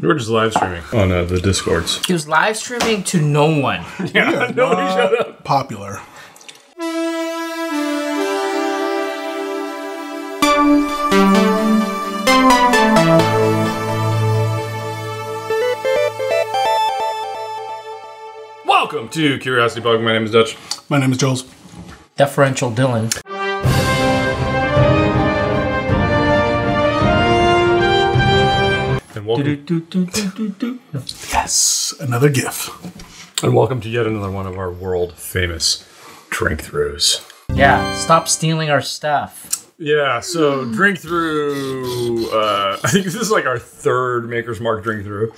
We're just live streaming on the Discords. He was live streaming to no one. Yeah, nobody showed up. Popular. Welcome to Curiosity Bug. My name is Dutch. My name is Jules. Deferential Dylan. And welcome, Yes, another GIF. and welcome to yet another one of our world famous drink-throughs. Yeah, stop stealing our stuff. Yeah, so Drinkthrough, I think this is like our third Maker's Mark Drinkthrough.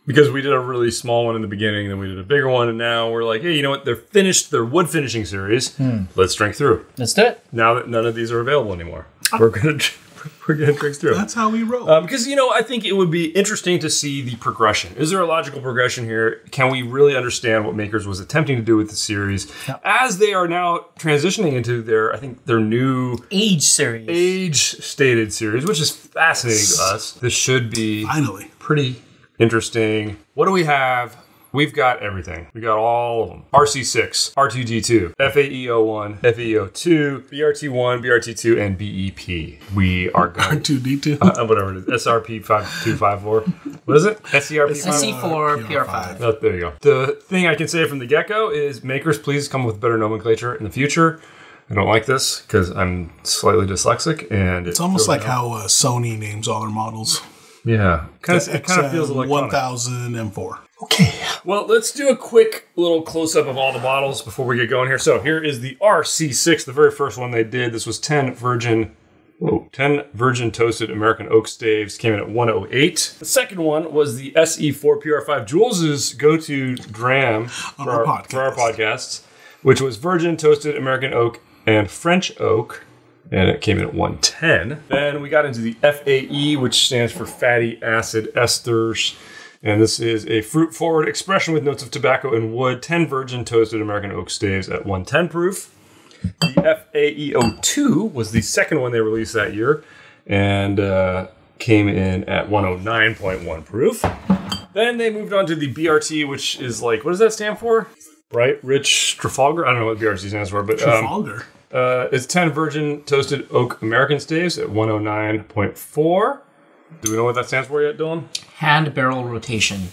Because we did a really small one in the beginning, then we did a bigger one, and now we're like, hey, you know what? They're finished their wood finishing series. Let's drink through. Let's do it. Now that none of these are available anymore, we're gonna drink through. That's how we roll. Because I think it would be interesting to see the progression. Is there a logical progression here? Can we really understand what Makers was attempting to do with the series as they are now transitioning into their new Age series. age-stated series, which is fascinating to us. This should be Finally. pretty interesting. What do we have? We've got everything. We got all of them. RC6, R2D2, FAE01, FAE02, BRT1, BRT2, and BEP. We are going R2D2. whatever it is. SRP 5254. What is it? SCRP 5. SC4, PR5. Oh, there you go. The thing I can say from the get-go is Makers, please come with better nomenclature in the future. I don't like this because I'm slightly dyslexic, and It's almost like how Sony names all their models. yeah, it kind of feels electronic. 1000 M4. Okay, well, let's do a quick little close-up of all the bottles before we get going here. So here is the RC6, the very first one they did. This was 10 virgin toasted American oak staves, came in at 108. The second one was the SE4 PR5, Jules's go-to dram for our podcasts, which was virgin toasted American oak and French oak. And it came in at 110. Then we got into the FAE, which stands for fatty acid esters. And this is a fruit-forward expression with notes of tobacco and wood. 10 virgin toasted American oak staves at 110 proof. The FAE02 was the second one they released that year. And came in at 109.1 proof. Then they moved on to the BRT, which is like, what does that stand for? Bright, rich, Trafalgar? I don't know what BRT stands for, but... Trafalgar. It's 10 virgin toasted oak American staves at 109.4. Do we know what that stands for yet, Dylan? Hand barrel rotation.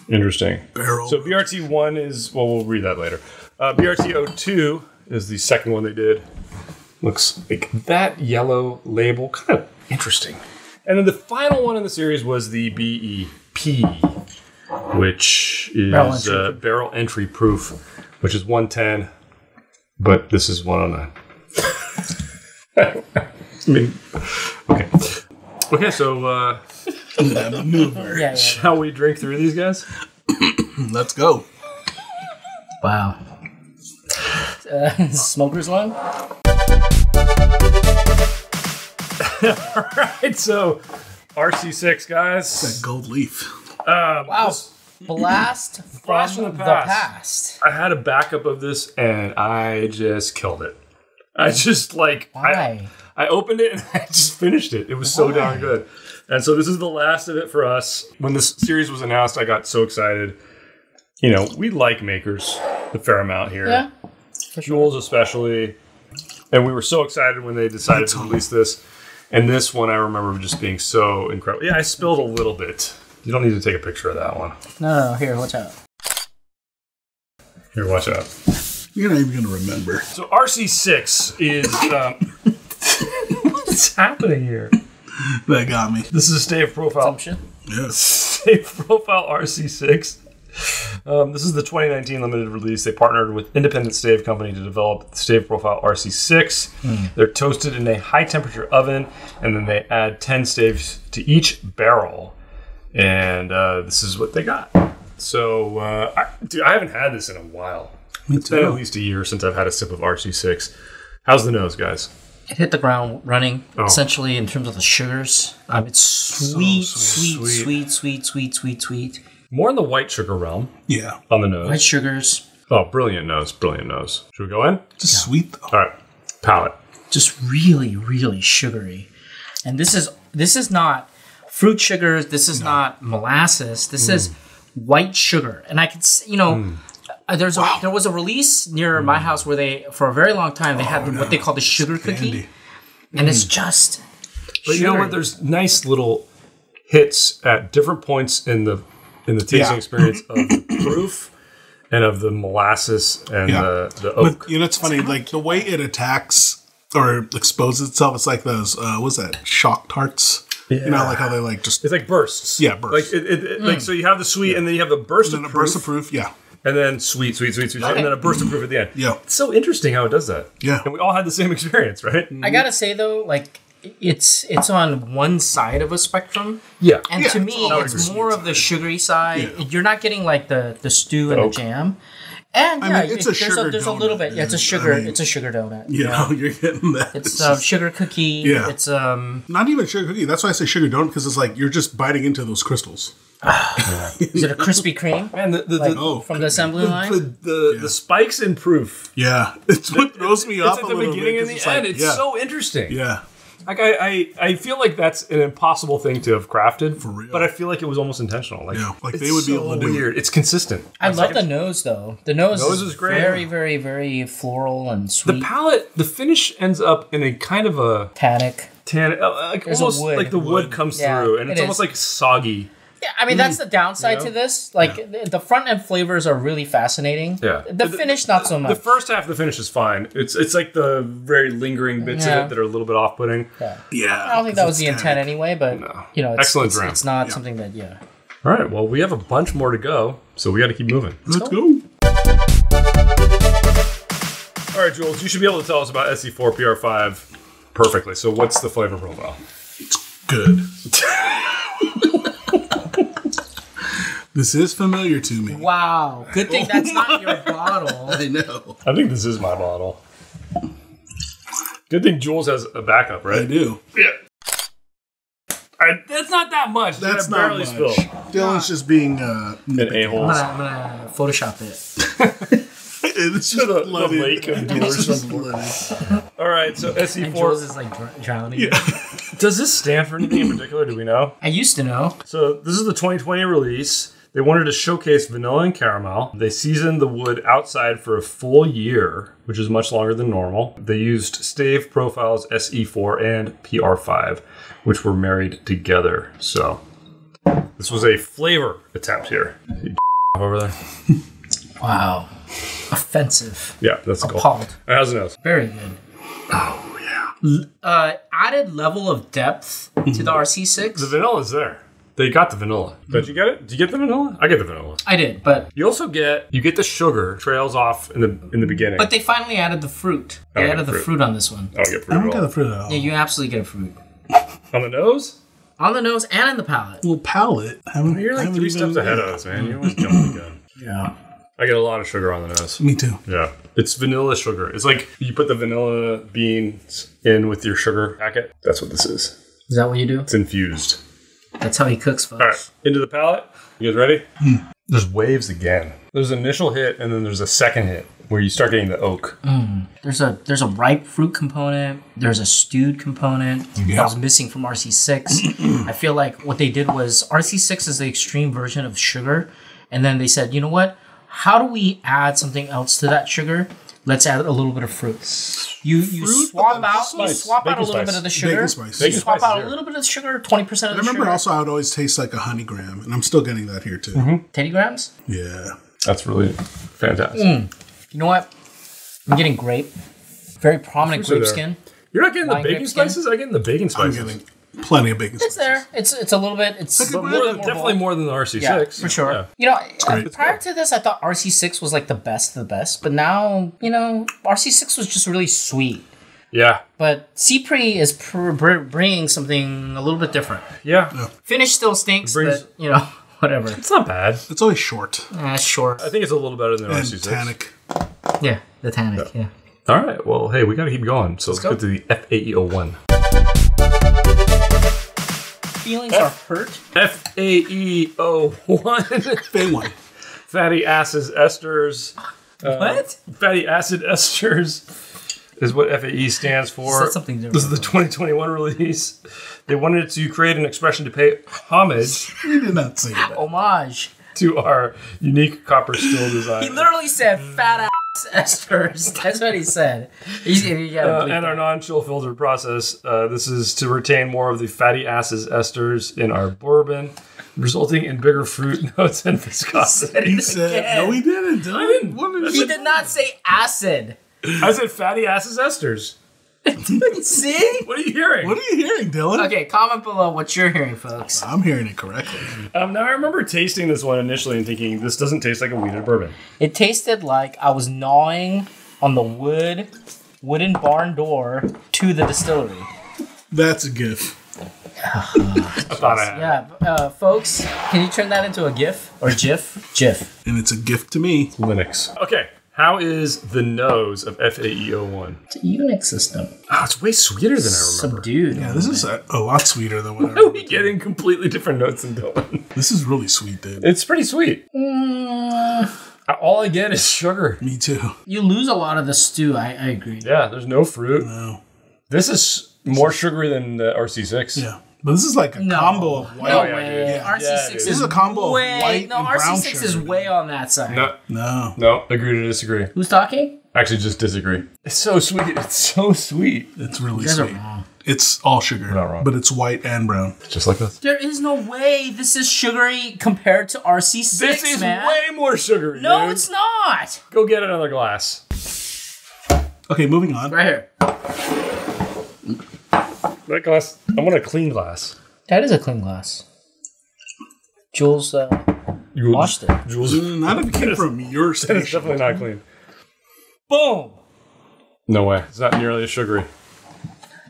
Interesting. Barrel. So BRT1 is, well, we'll read that later. BRT02 is the second one they did. Looks like that yellow label. Kind of interesting. And then the final one in the series was the BEP, which is barrel entry proof, which is 110. But this is 109. I mean, okay. Okay, so Yeah. shall we drink through these guys? Let's go. Wow. Smoker's lung? Alright, so RC6, guys. That gold leaf. Wow. Blast from the past. I had a backup of this, and I just killed it. I just, Why? I opened it, and I just finished it. It was so darn good. And so this is the last of it for us. When this series was announced, I got so excited. We like Makers a fair amount here. Yeah. Jules especially. And we were so excited when they decided to release this. And this one, I remember just being so incredible. Yeah, I spilled a little bit. You don't need to take a picture of that one. No. Here, watch out. Here, watch out. You're not even going to remember. So RC6 is... what's happening here? That got me. This is a stave profile. Assumption. Yes. Stave profile RC6. This is the 2019 limited release. They partnered with independent stave company to develop the stave profile RC6. They're toasted in a high temperature oven, and then they add 10 staves to each barrel. And this is what they got. So, I haven't had this in a while. It's been at least a year since I've had a sip of RC6. How's the nose, guys? It hit the ground running, essentially, in terms of the sugars. It's sweet. More in the white sugar realm. Yeah. On the nose. White sugars. Oh, brilliant nose. Should we go in? Just sweet, though. All right. Palate. Just really, really sugary. And this is not fruit sugars. This is not molasses. This is white sugar. And I could, there was a release near my house where they, for a very long time, they had what they call the sugar cookie. And it's just But you know what? There's nice little hits at different points in the tasting experience of the proof and of the molasses and the oak. But, it's funny, like the way it attacks or exposes itself, it's like those, what's that, shock tarts? Yeah. Like how they just... It's like bursts. Yeah, bursts. Like so you have the sweet and then you have the burst of proof. burst of proof, yeah. And then sweet, and then a burst of proof at the end. Yeah. It's so interesting how it does that. Yeah. And we all had the same experience, right? I gotta say though, it's on one side of a spectrum. Yeah. And to me, it's more of the sugary side. Yeah. You're not getting the stew and the jam. And it's a sugar there's donut, a little bit. Yeah, it's a sugar. It's a sugar donut. You're getting that. It's sugar cookie. Yeah. It's not even sugar cookie. That's why I say sugar donut, because it's like you're just biting into those crystals. Is it a Krispy Kreme? And from the assembly line. The spikes in proof. Yeah, it's what throws me off. It's at the beginning and the end. It's so interesting. Yeah. Like I feel like that's an impossible thing to have crafted for real, but I feel like it was almost intentional. Like they would be able to do weird. It's consistent. I love the nose though. The nose is great. Very, very, very floral and sweet. The palate, the finish ends up in a kind of a tannic, almost like the wood comes through, and it's almost like soggy. Yeah, I mean that's the downside to this. The front end flavors are really fascinating. Yeah, the finish not so much. The first half of the finish is fine. It's like the very lingering bits of it that are a little bit off putting. Yeah, I don't think that was the intent anyway. But it's not something that All right, well we have a bunch more to go, so we got to keep moving. Let's go. All right, Jules, you should be able to tell us about SE4 PR5 perfectly. So what's the flavor profile? It's good. This is familiar to me. Wow. Good thing that's not your bottle. I know. I think this is my bottle. Good thing Jules has a backup, right? I do. Yeah. That's not that much. That's not barely much. spill. Dylan's just being an a-hole. I'm gonna Photoshop it. It's just the lake of dealers. All right, so SE4 and Jules is drowning. Yeah. Does this stand for anything in particular? Do we know? I used to know. So this is the 2020 release. They wanted to showcase vanilla and caramel. They seasoned the wood outside for a full year, which is much longer than normal. They used stave profiles SE4 and PR5, which were married together. So this was a flavor attempt here. Over there. Wow. Offensive. Yeah, that's cool. Appalled. How's the nose? Very good. Oh, yeah. Added level of depth to the RC6. The vanilla's there. They got the vanilla. Did you get it? Did you get the vanilla? I get the vanilla. I did, but You also get the sugar trails off in the beginning. but they finally added the fruit. They added the fruit on this one. I don't get fruit I at don't all. get the fruit at all. Yeah, you absolutely get a fruit. On the nose? On the nose and in the palate. Well, palate. You're like 3 steps ahead of us, man. You always jump the gun. Yeah. I get a lot of sugar on the nose. Me too. Yeah. It's vanilla sugar. It's like you put the vanilla beans in with your sugar packet. That's what this is. Is that what you do? It's infused. That's how he cooks, folks. All right. Into the palate. You guys ready? There's waves again. There's an initial hit and then there's a second hit where you start getting the oak. There's a ripe fruit component. There's a stewed component that was missing from RC6. I feel like what they did was RC6 is the extreme version of sugar. And then they said, you know what? How do we add something else to that sugar? Let's add a little bit of fruit. You swap out a little bit of the sugar. Bacon spice. You swap out a little bit of sugar, 20% of the sugar. I remember also how it always tastes like a honey graham, and I'm still getting that here too. Teddy grams? Yeah. That's really fantastic. You know what? I'm getting grape. Very prominent grape skin. You're not getting the Lime bacon grape skin? spices? I'm getting the bacon I'm spices. getting plenty of bacon It's spices. there. It's a little bit. It's But definitely more than the RC6. Yeah, for sure. Yeah. You know, prior to this, I thought RC6 was like the best of the best, but now, RC6 was just really sweet. Yeah. But Cipri is bringing something a little bit different. Yeah. Finish still stinks, brings- but, whatever. It's not bad. It's always short Short. I think it's a little better than and RC6. tannic. Yeah, the tannic, yeah. All right. Well, hey, we got to keep going. So let's go. go to the FAE01. Feelings are hurt. FAE01. Big one. Fatty acids esters. What? Fatty acid esters. is what FAE stands for. Said something different. This is the 2021 release. They wanted to create an expression to pay homage We did not say that. Homage. to our unique copper still design. He literally said fat ass esters. That's what he said. And our non-chill filtered process. This is to retain more of the fatty acids esters in our bourbon, resulting in bigger fruit notes and viscosity. He said, no, he didn't. I didn't. He did not say acid. I said fatty acids esters. See? What are you hearing? What are you hearing, Dylan? Okay, comment below what you're hearing, folks. I'm hearing it correctly. Now I remember tasting this one initially and thinking this doesn't taste like a wheated bourbon. It tasted like I was gnawing on the wooden barn door to the distillery. That's a GIF. I thought I had. Yeah, folks, can you turn that into a GIF or GIF? GIF. And it's a gift to me. Linux. Okay, how is the nose of FAE01? It's a Unix system. Oh, it's way sweeter than I remember. Subdued. Yeah, this is a lot sweeter than what I Are remember. we getting completely different notes than Dylan? This is really sweet, dude. It's pretty sweet. All I get is sugar. Me too. You lose a lot of the stew. I agree. Yeah, there's no fruit. No. This is more sugary than the RC6. Yeah. But this is like a combo of white. No yeah, way. dude. RC6 Yeah, dude. is This is a combo of way. white No, and brown RC6 is sugar. way on that side. No. Agree to disagree. Who's talking? Actually, just disagree. It's so sweet. It's so sweet. It's really You guys are sweet. wrong. It's all sugar. We're not wrong. But it's white and brown. Just like this. There is no way this is sugary compared to RC6, This is man. way more sugary. No, dude. it's not. Go get another glass. Okay, moving on. Right here. That glass. I want a clean glass. That is a clean glass. Jules washed it. Jules. Not if it came from your It's station. definitely not clean. Boom. No way. It's not nearly as sugary.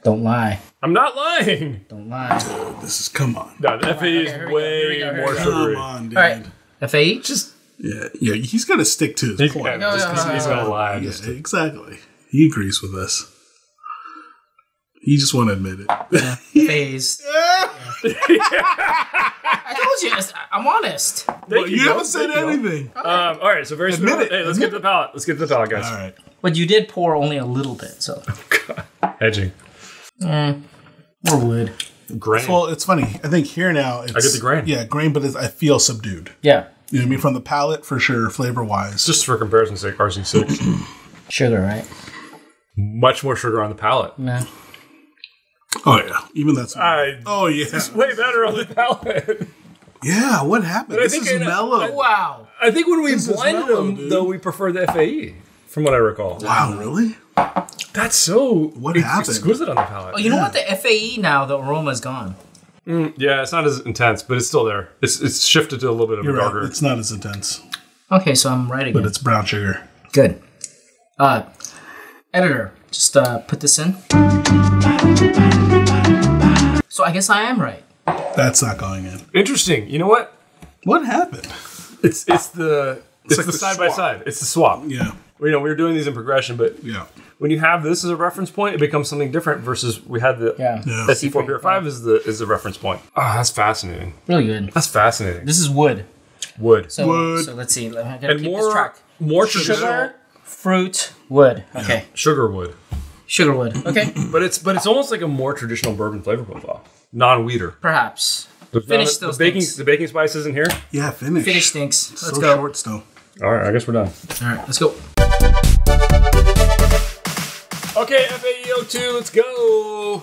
Don't lie. I'm not lying. Don't lie. This is, come on. No, the FAE is here we go, here we way go, here more we go. sugary. Come on, dude. All right. FAE? Just Yeah, he's got to stick to his point. he's gonna lie. Yeah, Just to- exactly. He agrees with us. He just won't admit it. Phase. I told you, I'm honest. Thank You Bill. haven't said Thank you, Bill. anything. All right, so very Admit smooth. it. Hey, let's get to the palate. Let's get to the palate, guys. All right. But you did pour only a little bit, so. Hedging. More wood. Grain. Well, it's funny. I think here now it's... I get the grain. Yeah, grain, but I feel subdued. Yeah. You know what I mean? From the palate, for sure, flavor-wise. Just for comparison's sake, RC6. Sugar, right? Much more sugar on the palate. Nah. Oh, yeah. Even that's... I- Oh, yeah. Way better on the palate. Yeah, what happened? I This think is mellow. Wow. I think when we This is blended mellow, them, dude. though, we prefer the FAE, from what I recall. Wow, really? That's so What happened? exquisite on the palate. Oh, you know what? The FAE now, the aroma's gone. Yeah, it's not as intense, but it's still there. It's shifted to a little bit of You're a right. darker. It's not as intense, Okay, so I'm right again. but it's brown sugar. Good. Editor, just put this in. So I guess I am right. That's not going in. Interesting. You know what? What happened? It's the like the side by swap. side. It's the swap. Yeah. You know, we were doing these in progression, but Yeah. when you have this as a reference point, it becomes something different versus we had the Yeah. Yeah. SC4 Pure 5 is the reference point. Ah, that's fascinating. Really good. That's fascinating. This is wood. Wood. So, Wood. so let's see. I gotta And keep this track. more traditional Sugar, fruit, wood. Okay. sugar wood. Sugar wood. Okay. But it's almost like a more traditional bourbon flavor profile. Non-weeder. Perhaps. There's Finish the those baking things. the baking spice isn't here. Yeah, finish. Finish stinks. Let's so go. short still. All right, I guess we're done. All right, let's go. Okay, FAE02, let's go.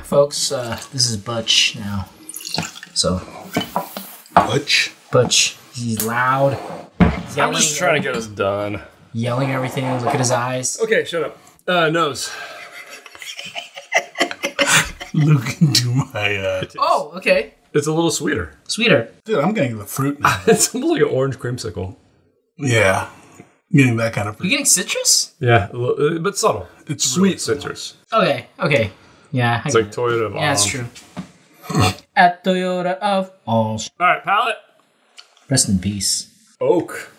Folks, this is Butch now. So, Butch, he's loud. He's I'm just trying to get us done. yelling everything. Look at his eyes. Okay, shut up. Nose. Look into my... Oh, okay. It's a little sweeter. Sweeter. Dude, I'm getting the fruit now. It's almost like an orange creamsicle. Yeah. I'm getting that kind of You fruit. getting citrus? Yeah, a little, but subtle. It's Sweet sweet. citrus. Okay, okay. Yeah, I It's get like it. Toyota. Yeah, that's true. At Toyota of all. All right, palate. Rest in peace. Oak.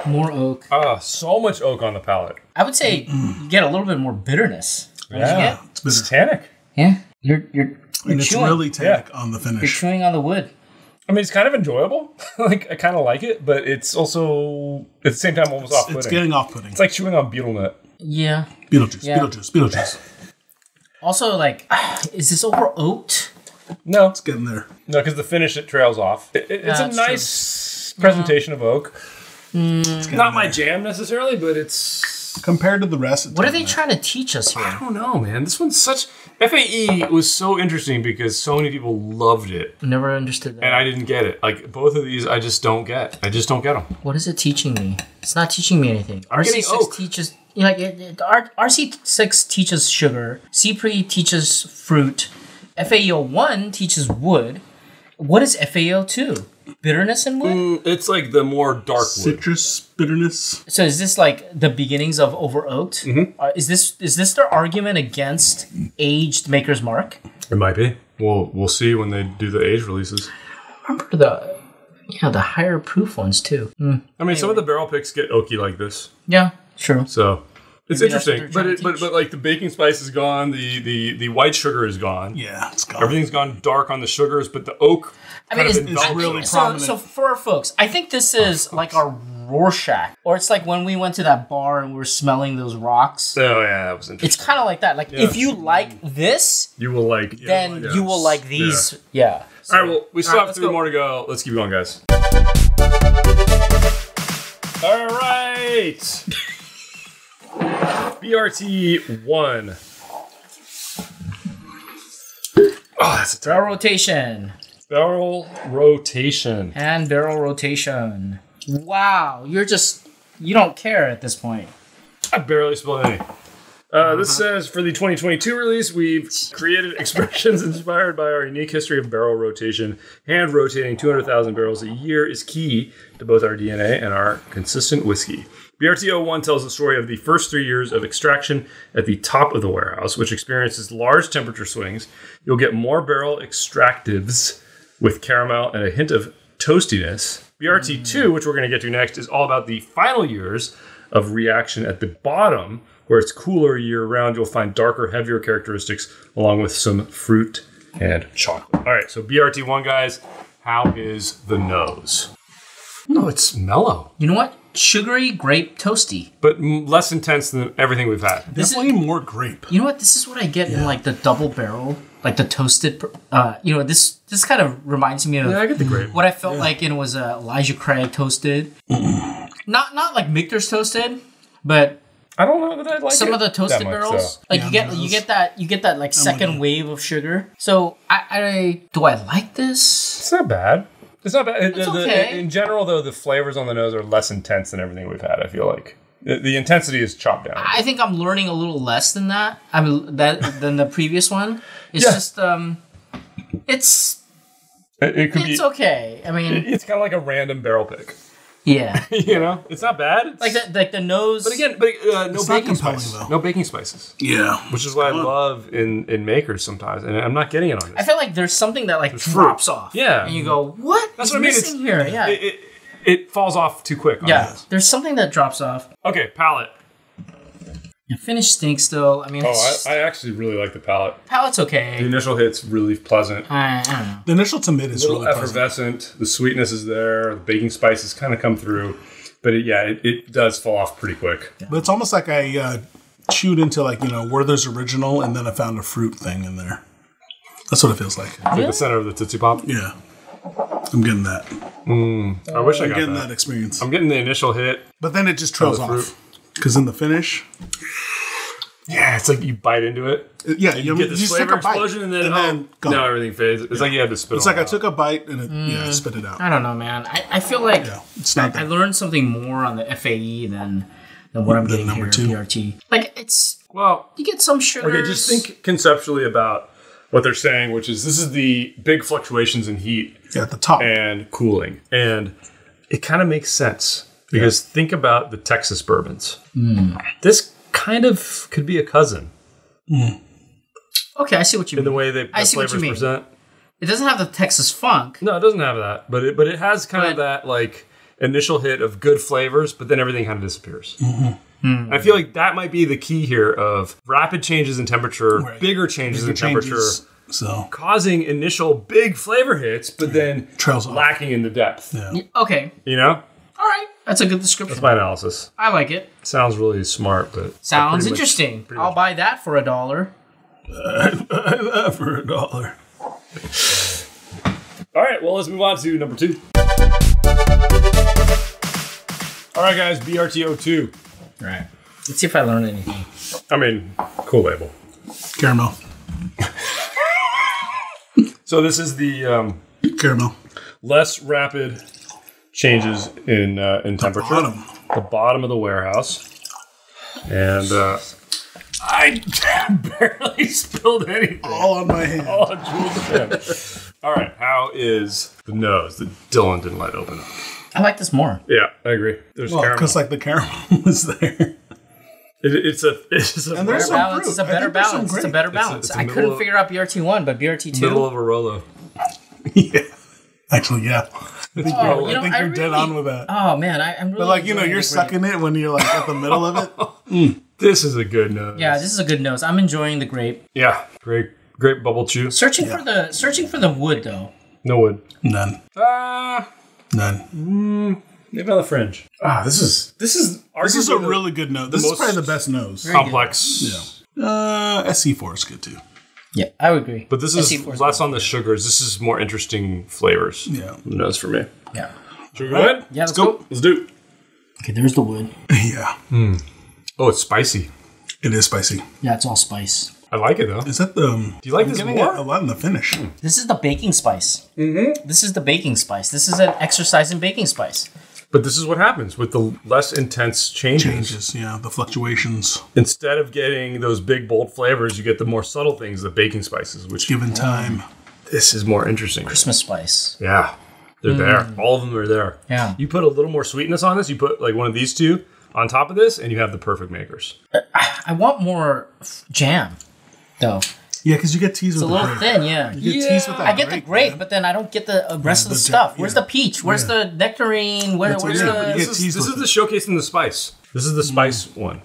More oak. So much oak on the palate. I would say you get a little bit more bitterness. What did you Yeah, get? It's bitter. it's tannic. Yeah, you're And it's chewing. really tannic on the You're finish. chewing on the wood. I mean, it's kind of enjoyable. Like, I kind of like it, but it's also, at the same time, almost off-putting. It's getting off-putting. It's like chewing on beetle nut. Yeah. Beetlejuice. Also, like, is this over oaked? No. It's getting there. No, because the finish, it trails off. It's a nice presentation of oak. Not my jam, necessarily, but it's... Compared to the rest, what are they trying to teach us here? I don't know, man. This one's such... FAE was so interesting because so many people loved it. Never understood that. And I didn't get it. Like, both of these, I just don't get. I just don't get them. What is it teaching me? It's not teaching me anything. RC6 teaches... You know, RC6 teaches sugar. CPRE teaches fruit. FAO1 teaches wood. What is FAO2? Bitterness in wood? It's like the more dark wood. Citrus bitterness. So is this like the beginnings of over oaked? Mm-hmm. Is this their argument against aged Maker's Mark? It might be. We'll see when they do the age releases. Remember the higher proof ones too. I mean, some of the barrel picks get oaky like this. Yeah, true. So it's interesting, but like the baking spice is gone, the white sugar is gone. Yeah, it's gone. Everything's gone dark on the sugars, but the oak. It's really prominent. So for our folks, I think this is like our Rorschach, or it's like when we went to that bar and we were smelling those rocks. Oh yeah, that was interesting. It's kind of like that. Like if you like this, you will like. Then you will like these. Yeah. So, all right. Well, we still have 3 more to go. Let's keep going, guys. All right. BRT 1. Oh, that's a barrel rotation. Barrel rotation. And barrel rotation. Wow, you don't care at this point. I barely spelled any. This says, for the 2022 release, we've created expressions inspired by our unique history of barrel rotation. Hand rotating 200,000 barrels a year is key to both our DNA and our consistent whiskey. BRT01 tells the story of the first 3 years of extraction at the top of the warehouse, which experiences large temperature swings. You'll get more barrel extractives with caramel and a hint of toastiness. BRT2, which we're going to get to next, is all about the final years of reaction at the bottom, where it's cooler year-round. You'll find darker, heavier characteristics, along with some fruit and chocolate. All right, so BRT1, guys, how is the nose? Oh, it's mellow. You know what? Sugary, grape, toasty. But less intense than everything we've had. Definitely more grape. You know what? This is what I get in like the double barrel, like the toasted. This kind of reminds me of I get the grape. What I felt like it was Elijah Craig toasted. Not like Michter's toasted, but I don't know that I like some of the toasted barrels. So. Like you get that like second wave of sugar. So do I like this? It's not bad. It's not bad. It's okay. In general, though, the flavors on the nose are less intense than everything we've had, I feel like. The intensity is chopped down. I think I'm learning a little less than that. Than the previous one. It's just it's okay. I mean, it's kind of like a random barrel pick. Yeah. It's not bad. It's like the nose. But again, no baking spices. No baking spices. Yeah. Which is what I love in makers sometimes, and I'm not getting it on this. I feel like there's something that like drops off. Yeah. And you go, what? That's is what I mean. Missing here? Yeah. It falls off too quick. Yeah. There's something that drops off. Okay, palate. The finish stinks still. I mean, I actually really like the palate. Palate's okay. The initial hit's really pleasant. I don't know. The initial to mid is really effervescent. Pleasant. The sweetness is there. The baking spices kind of come through. But it does fall off pretty quick. But it's almost like I chewed into Werther's Original, and then I found a fruit thing in there. That's what it feels like. Like the center of the Tootsie Pop? Yeah. I'm getting that. I wish I got getting that experience. I'm getting the initial hit. But then it just trails off. Because in the finish... Yeah, it's like you bite into it. Yeah, you get this flavor explosion, and then now everything fades. It's like you had to spit it out. It's like I took a bite and I spit it out. I don't know, man. I feel like it's not I learned something more on the FAE than what I'm getting here at BRT. Like, it's... Well... You get some sugars... Okay, just think conceptually about what they're saying, which is this is the big fluctuations in heat. Yeah, at the top. And cooling. And it kind of makes sense. Because think about the Texas bourbons. This kind of could be a cousin. Okay, I see what you mean. In the way the flavors present. It doesn't have the Texas funk. No, it doesn't have that. But it has kind of that like initial hit of good flavors, but then everything kind of disappears. I feel like that might be the key here of rapid changes in temperature, bigger changes in temperature, So causing initial big flavor hits, but then trails off. lacking in the depth. Yeah. Okay. You know? All right. That's a good description. That's my analysis. I like it. Sounds really smart, but Sounds interesting. I'll buy that for $1. For $1. All right, well, let's move on to number 2. All right, guys, BRT02. All right. Let's see if I learned anything. I mean, cool label. Caramel. So this is the Caramel. less rapid changes in temperature. The bottom of the warehouse. And I barely spilled anything. All on my hand. All on Jules' hand. All right, how is the nose that Dylan didn't let open up? I like this more. Yeah, I agree. There's Well, caramel. because like the caramel was there. It's a And there's some Balance. fruit. It's a I better think there's some balance. It's a grape. better balance. it's a I middle couldn't of- figure out BRT1, but BRT2. middle of a Rolo. Yeah. Actually, yeah. I think Oh, you're, I think you're dead on with that. Oh man, I'm really. But like, you know, enjoying you're the sucking it when you're like at the middle of it. This is a good nose. Yeah, this is a good nose. I'm enjoying the grape. Yeah, great bubble chew. Searching for the wood though. No wood. None. None. Maybe on the fringe. This is This is a really good nose. This is most probably the best nose. complex. Yeah. SC4 is good too. Yeah, I would agree. But this is SC4 is less on the sugars. This is more interesting flavors. Yeah. Nose for me. Yeah. Should we go ahead? Yeah, let's go. Let's do it. Okay, there's the wood. Yeah. Oh, it's spicy. It is spicy. Yeah, it's all spice. I like it though. Is that the? Do you like I'm this getting more? a lot in the finish. This is the baking spice. Mm-hmm. This is the baking spice. This is an exercise in baking spice. But this is what happens with the less intense changes. Changes, yeah, the fluctuations. Instead of getting those big bold flavors, you get the more subtle things, the baking spices, which Given time. this is more interesting. Christmas spice. Yeah, they're there. All of them are there. Yeah. You put a little more sweetness on this. You put like one of these two on top of this, and you have the perfect makers. I want more jam, though. Yeah, because you get teased It's a with the little grape. thin, yeah. You get teased with that I get the grape, man. but then I don't get the rest of the the stuff. jam, Where's yeah. the peach? Where's the nectarine? That's what Where's it is. the? You This get is, teased this with is the showcasing the spice. This is the spice one,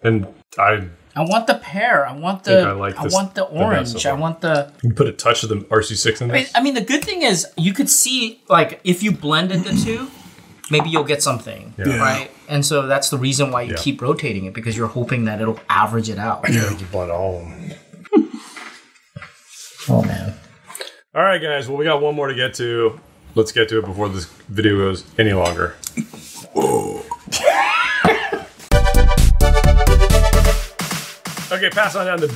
and I I want the pear. I want think the. I like I this want the the best orange. so far. I want the. you put a touch of the RC6 in this. I mean, the good thing is you could see like if you blended the two, maybe you'll get something, Yeah. right? And so that's the reason why you Yeah. keep rotating it because you're hoping that it'll average it out. Yeah. You blend all of them. Oh man. All right, guys. Well, we got one more to get to. Let's get to it before this video goes any longer. Okay, pass on down to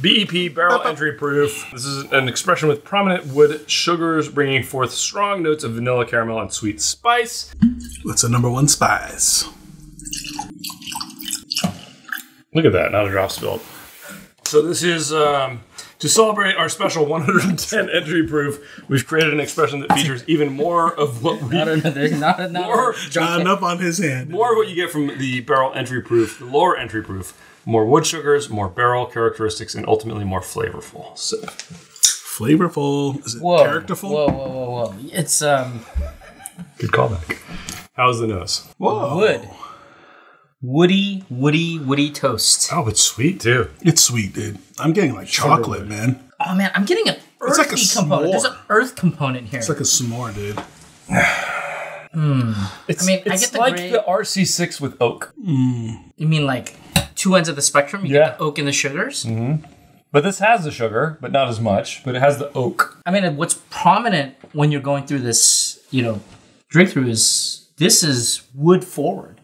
BEP, barrel entry proof. This is an expression with prominent wood sugars, bringing forth strong notes of vanilla, caramel, and sweet spice. What's the number one spice? Look at that, not a drop spilled. So this is, to celebrate our special 110 entry proof, we've created an expression that features even more of what we... There's not enough. More, Not enough on his hand. more of what you get from the barrel entry proof, the lower entry proof. More wood sugars, more barrel characteristics, and ultimately more flavorful. So, Flavorful. Is it Whoa. characterful? Whoa. It's good callback. How's the nose? Whoa. wood. Woody toast. Oh, it's sweet too. It's sweet, dude. I'm getting like chocolate, man. Oh man, I'm getting an It's like a earthy component. There's an s'more. earth component here. It's like a s'more, dude. It's, I mean, I it's get the like grape. the RC6 with oak. You mean like two ends of the spectrum? You Yeah. get the oak and the sugars? But this has the sugar, but not as much. But it has the oak. I mean, what's prominent when you're going through this, drink through is this is wood forward.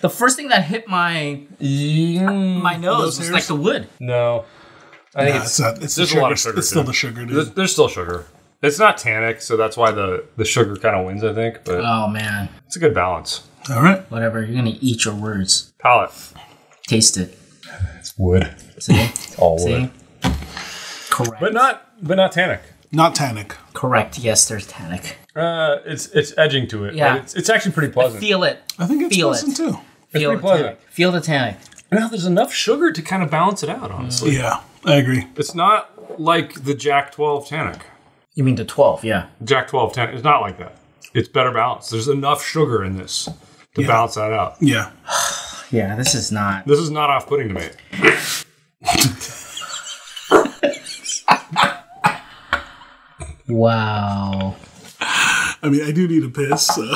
The first thing that hit my nose Those was hairs? like the wood. No. I think Nah, it's not. It's the there's a sugar. lot of sugar, It's still too. the sugar, dude. There's still sugar. It's not tannic, so that's why the sugar kind of wins, I think. But Oh man, it's a good balance. All right. whatever. You're gonna eat your words. Palate. Taste it. It's wood. See? All See? wood. Correct. But not tannic. Not tannic. Correct. Yes, there's tannic. It's edging to it. Yeah. Like, it's actually pretty pleasant. Feel it. I think it's Feel pleasant too. Feel pretty the pleasant. tannic. Feel the tannic. Now there's enough sugar to kind of balance it out, honestly. Yeah, I agree. It's not like the Jack 12 tannic. You mean the 12? Yeah. Jack 12 tannic is not like that. It's better balanced. There's enough sugar in this to balance that out. Yeah. Yeah. This is not. This is not off-putting to me. Wow. I mean, I do need a piss, so.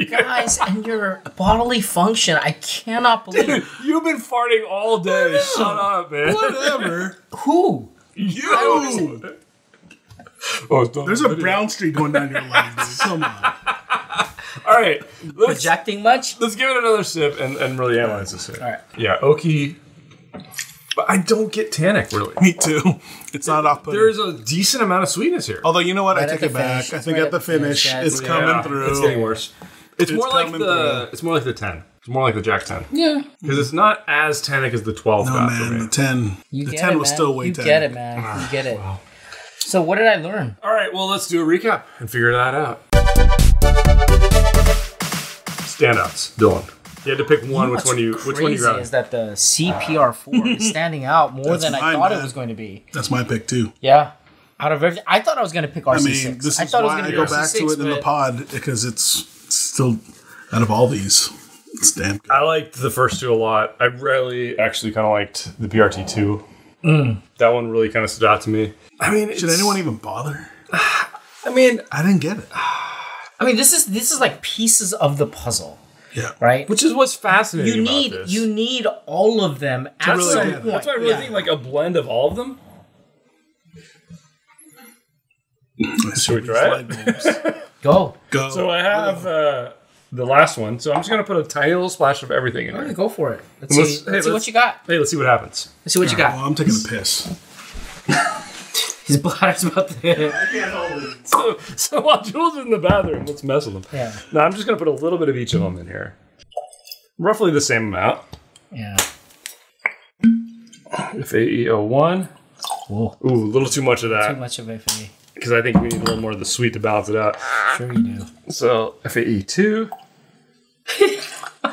Guys, and your bodily function, I cannot believe it. You've been farting all day. Shut up, man. Whatever. Who? You! Oh, There's a brown streak going down your leg, dude. Come on. All right. Projecting much? Let's give it another sip and really analyze this here. All right. Yeah, oaky. But I don't get tannic, really. Me too. It's not off-putting. There's a decent amount of sweetness here. Although, you know what? Right I take at it the back. finish. I think Right at the finish, yeah, it's coming through. It's getting worse. It's more like coming the. through. It's more like the 10. It's more like the Jack 10. Yeah. Because it's not as tannic as the 12 No, got for man, me. the 10. You The get 10 it, was man. still way You 10. get it, man. You get it. So what did I learn? All right, well, let's do a recap and figure that out. Standouts, Dylan. You had to pick one. Which one you Crazy grabbed? is that the CPR4 is standing out more That's than I mine, thought it man. was going to be. That's my pick, too. Yeah. Out of everything, I thought I was going to pick I RC6. mean, this I is thought it was why going I to go be back RC6, to it in the but- pod, because it's still, out of all these, it's damn good. I liked the first two a lot. I really actually kind of liked the BRT2. That one really kind of stood out to me. I mean, Should anyone even bother? I mean, I didn't get it. I mean, this is like pieces of the puzzle, Yeah. right? which is what's fascinating about this. You need all of them at really some get it. point. That's why I really Yeah. think like a blend of all of them. Should we try it? Go. Go. So I have the last one. So I'm just gonna put a tiny little splash of everything in All there. right, go for it. Let's Let's- see. hey, Let's see let's- what you got. Hey, let's see what happens. Let's see what you got. Well, I'm taking a piss. His bladder's about to. So while Jules is in the bathroom, let's mess with him. Yeah. Now I'm just gonna put a little bit of each of them in here, roughly the same amount. Yeah. FAE01. Whoa. Ooh, a little too much of Too that much of FA. because I think we need a little more of the sweet to balance it out. Sure you do. So FAE2.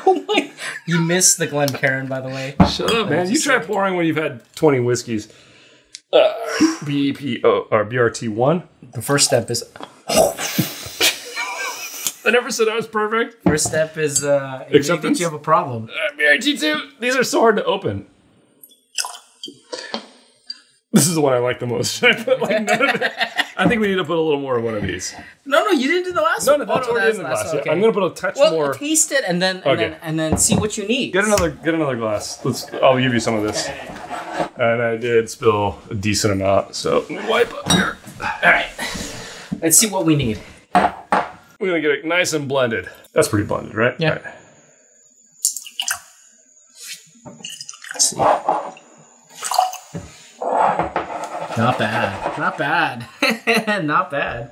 Oh my! You missed the Glencairn, by the way. Shut up, man. You try pouring when you've had 20 whiskeys. BEPO or BRT1. The first step is. I never said I was perfect. First step is. Admit Acceptance? that you have a problem. BRT2. These are so hard to open. This is the one I like the most. Should I put like none of it? I think we need to put a little more of one of these. No, you didn't do the last No, one. that's Oh, already in the the glass. last Yeah, one. I'm gonna put a touch Well, more. taste it and then Okay. and then see what you need. Get another glass. I'll give you some of this. And I did spill a decent amount, so let me wipe up here. All right. Let's see what we need. We're gonna get it nice and blended. That's pretty blended, right? Yeah. All right. Let's see. Not bad. Not bad. Not bad.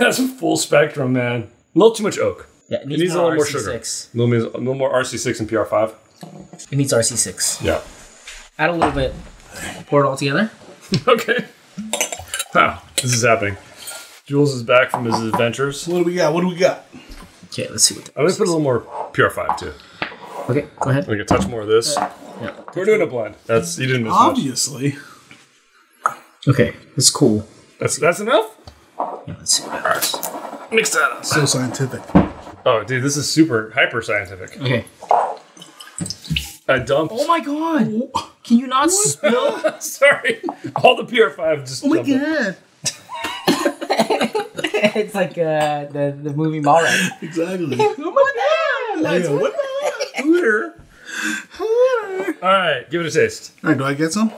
That's a full spectrum, man. A little too much oak. Yeah, it It needs a little more sugar. RC6. A little more RC6 and PR5. It needs RC6. Yeah. Add a little bit. Pour it all together. Okay. Wow, this is happening. Jules is back from his adventures. What do we got? Okay, let's see what. I'm gonna put a little more PR5 too. Okay, go ahead. We can touch more of this. Yeah. We're doing a blend. You didn't miss much. Obviously. Okay, that's cool. That's enough. Yeah, let's see. All right. Mix that up. So scientific. Oh, dude, this is super hyper scientific. Okay. I dumped. Oh my god! Can you not spill? Sorry, all the PR5 just. Oh my jumped up. god. It's like the movie Mallrats. Exactly. Oh my god! Yeah, what the Hooter. All right, give it a taste. All right, do I get some?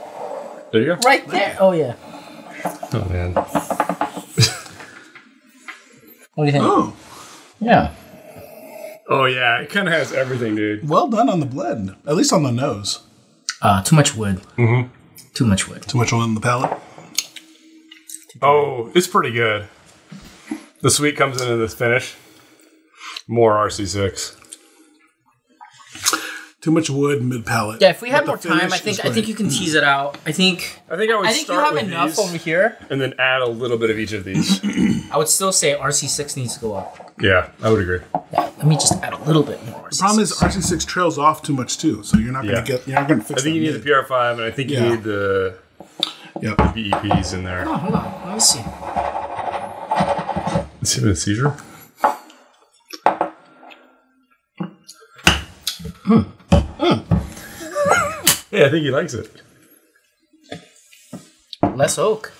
There you go. Right there. Oh yeah. Oh man. What do you think? Oh, Yeah. Oh yeah, it kind of has everything, dude. well done on the blend. At least on the nose. Too much wood. Mm-hmm. Too much wood. Too much on the palate. Oh, it's pretty good. The sweet comes into this finish. More RC6. Too much wood mid palate. Yeah, if we had But more the time, finish is I think you can tease it out. I think I think I would you start have with enough these over here. and then add a little bit of each of these. I would still say RC6 needs to go up. Yeah, I would agree. Yeah, let me just add a little bit more. RC6. The problem is RC6 trails off too much too, so you're not Yeah. gonna fix I think you need that the PR5 and I think Yeah. you need the mid. Yep. BEPs in there. Oh, hold on. Let me see. Is he having a seizure? Yeah, I think he likes it. Less oak.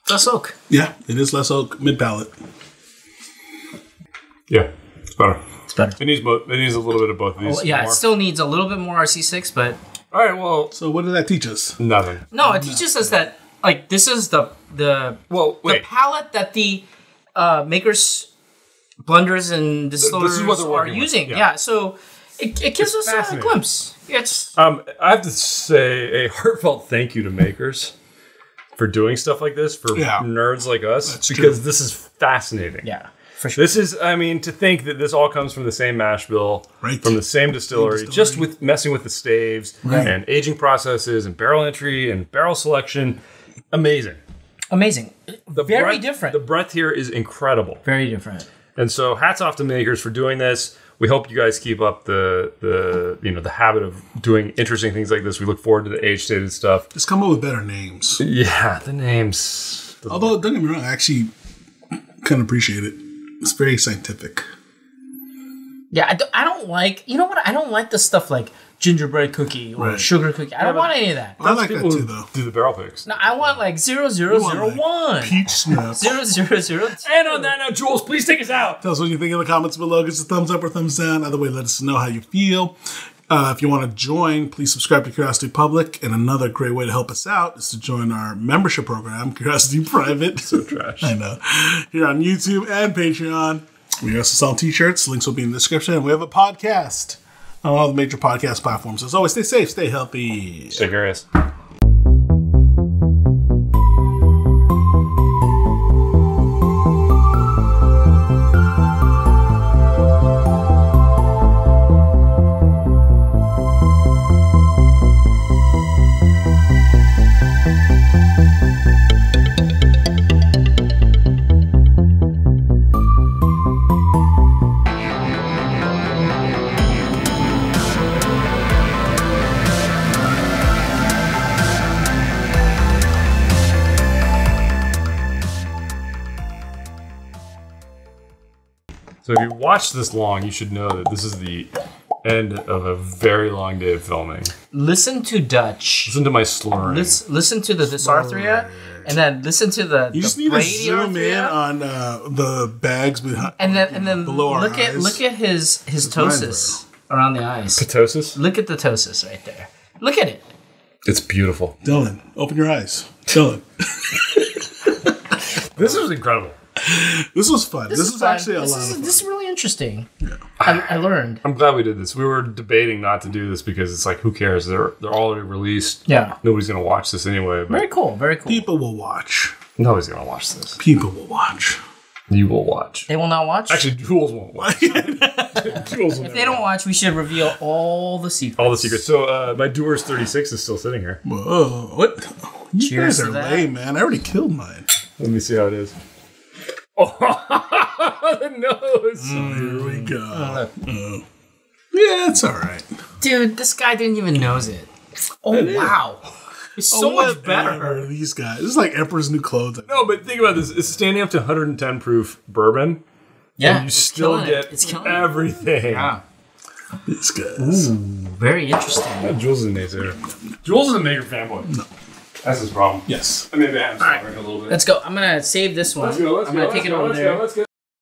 Less oak. Yeah, it is less oak, mid-palate. Yeah, it's better. It's better. It needs both. It needs a little bit of both of these. Well, yeah, more. it still needs a little bit more RC6, but All right, well, So what did that teach us? nothing. no, it teaches us that like this is the Well, wait. palette that the makers, blenders, and distillers what they're are working with, using. yeah. Yeah, so it gives us a fascinating. glimpse. It's I have to say a heartfelt thank you to makers for doing stuff like this for Yeah. nerds like us That's because true. this is fascinating. yeah, for sure. This is, I mean, to think that this all comes from the same mash bill, Right. from the same distillery, just with messing with the staves Right. and aging processes and barrel entry and barrel selection. Amazing. Amazing. Very breadth- different. The breadth here is incredible. Very different. And so hats off to makers for doing this. We hope you guys keep up the habit of doing interesting things like this. We look forward to the age stated stuff. Just come up with better names. Yeah, the names. Although, don't get me wrong, I actually kind of appreciate it. It's very scientific. Yeah, I don't like. You know what? I don't like the stuff like gingerbread cookie or Right. sugar cookie. I don't want any of that. I like that People too, who though. do the barrel picks. No, I want like 0001, Peach snap. 0002. And on that note, Jules, please take us out. Tell us what you think in the comments below. Give us a thumbs up or thumbs down. Either way, let us know how you feel. If you want to join, please subscribe to Curiosity Public. And another great way to help us out is to join our membership program, Curiosity Private. So trash. I know. Here on YouTube and Patreon. We also sell t-shirts. Links will be in the description. And we have a podcast on all the major podcast platforms. As always, stay safe, stay healthy. Stay curious. So if you watch this long, you should know that this is the end of a very long day of filming. Listen to Dutch. Listen to my slurring. Listen to the dysarthria, and then listen to the You just need to zoom in bradyarthria. on the bags behind. And then below our look at eyes. his ptosis around the eyes. Ptosis? Look at the ptosis right there. Look at it. It's beautiful. Dylan, open your eyes. Dylan. This is incredible. This was fun. This is fun. actually a lot of fun. This is really interesting. I learned. I'm glad we did this. We were debating not to do this because it's like, who cares? They're already released. Yeah. Nobody's going to watch this anyway. But Very cool. Very cool. People will watch. nobody's going to watch this. People will watch. You will watch. They will not watch. Actually, Jules won't watch. Jules will if they don't watch, we should reveal all the secrets. all the secrets. So my Doers 36 is still sitting here. Whoa, what? You Cheers guys to are that. lame, man. I already killed mine. Let me see how it is. Oh, the nose. Here we go. Yeah, it's all right. Dude, this guy didn't even nose it. Oh, wow. It's so much better. Whatever, these guys. This is like Emperor's New Clothes. No, but think about this. It's standing up to 110 proof bourbon. Yeah, And you it's still killing get it. It's killing it. everything. Yeah. These guys. Very interesting. Jules is a naysayer. Jules is a maker fanboy. No. That's his problem. Yes. Maybe I am sorry a little bit. Let's go. I'm going to save this one. Let's go. I'm going to take it over there. Let's go.